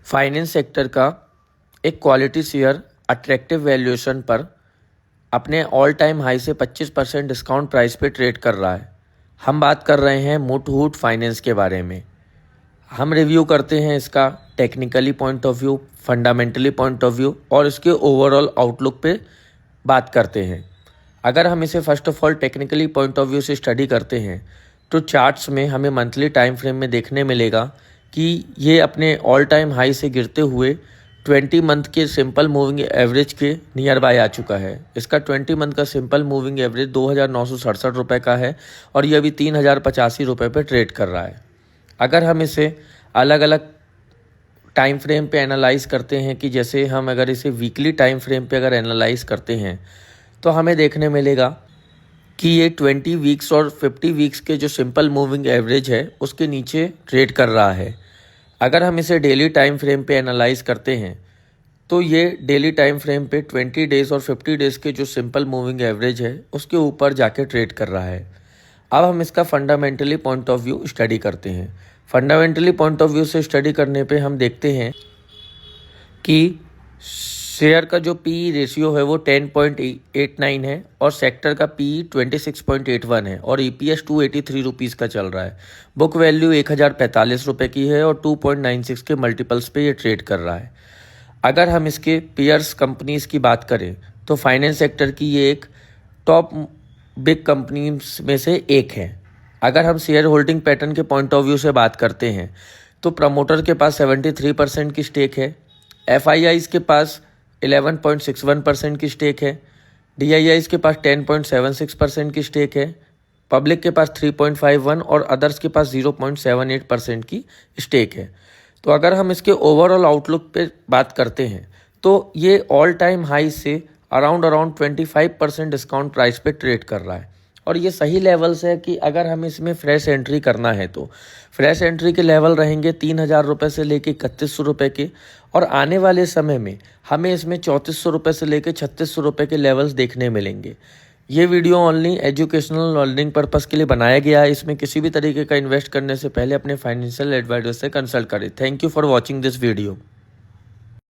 Finance sector का एक quality share attractive valuation पर अपने ऑल टाइम हाई से 25% डिस्काउंट प्राइस पे ट्रेड कर रहा है। हम बात कर रहे हैं मुथूट फाइनेंस के बारे में। हम रिव्यू करते हैं इसका technically point of view, fundamentally point of view और इसके ओवरऑल आउटलुक पे बात करते हैं। अगर हम इसे first of all technically point of view से स्टडी करते हैं तो चार्ट्स में हमें मंथली टाइम फ्रेम में देखने मिलेगा कि ये अपने ऑल टाइम हाई से गिरते हुए 20 मंथ के सिंपल मूविंग एवरेज के नियर बाय आ चुका है। इसका 20 मंथ का सिंपल मूविंग एवरेज 2,967 रुपये का है और ये अभी 3,085 रुपये पे ट्रेड कर रहा है। अगर हम इसे अलग अलग टाइम फ्रेम पे एनालाइज करते हैं कि जैसे हम अगर इसे वीकली टाइम फ्रेम पे अगर एनालाइज करते हैं तो हमें देखने मिलेगा कि ये 20 वीक्स और 50 वीक्स के जो सिंपल मूविंग एवरेज है उसके नीचे ट्रेड कर रहा है। अगर हम इसे डेली टाइम फ्रेम पे एनालाइज करते हैं तो ये डेली टाइम फ्रेम पे 20 डेज़ और 50 डेज़ के जो सिंपल मूविंग एवरेज है उसके ऊपर जाके ट्रेड कर रहा है। अब हम इसका fundamentally point of view study करते हैं। फंडामेंटली पॉइंट ऑफ व्यू से स्टडी करने पे हम देखते हैं कि शेयर का जो पी रेशियो है वो 10.89 है और सेक्टर का पी 26.81 है और ईपीएस 283 रुपीज़ का चल रहा है। बुक वैल्यू 1,045 रुपये की है और 2.96 के मल्टीपल्स पे ये ट्रेड कर रहा है। अगर हम इसके पीयर्स कंपनीज की बात करें तो फाइनेंस सेक्टर की ये एक टॉप बिग कंपनीज में से एक है। अगर हम शेयर होल्डिंग पैटर्न के पॉइंट ऑफ व्यू से बात करते हैं तो प्रमोटर के पास 73% की स्टेक है, एफआईआईज के पास 11.61% की स्टेक है, डीआईआईज के पास 10.76% की स्टेक है, पब्लिक के पास 3.51 और अदर्स के पास 0.78% की स्टेक है। तो अगर हम इसके ओवरऑल आउटलुक पे बात करते हैं तो ये ऑल टाइम हाई से अराउंड 25% डिस्काउंट प्राइस पे ट्रेड कर रहा है और ये सही लेवल्स है कि अगर हमें इसमें फ्रेश एंट्री करना है तो फ्रेश एंट्री के लेवल रहेंगे 3,000 रुपये से लेके 3100 रुपये के और आने वाले समय में हमें इसमें 3400 रुपये से लेके 3600 रुपये के लेवल्स देखने मिलेंगे। ये video only educational learning purpose के लिए बनाया गया है। इसमें किसी भी तरीके का इन्वेस्ट करने से पहले अपने फाइनेंशियल एडवाइजर से कंसल्ट करें। Thank you for watching this video.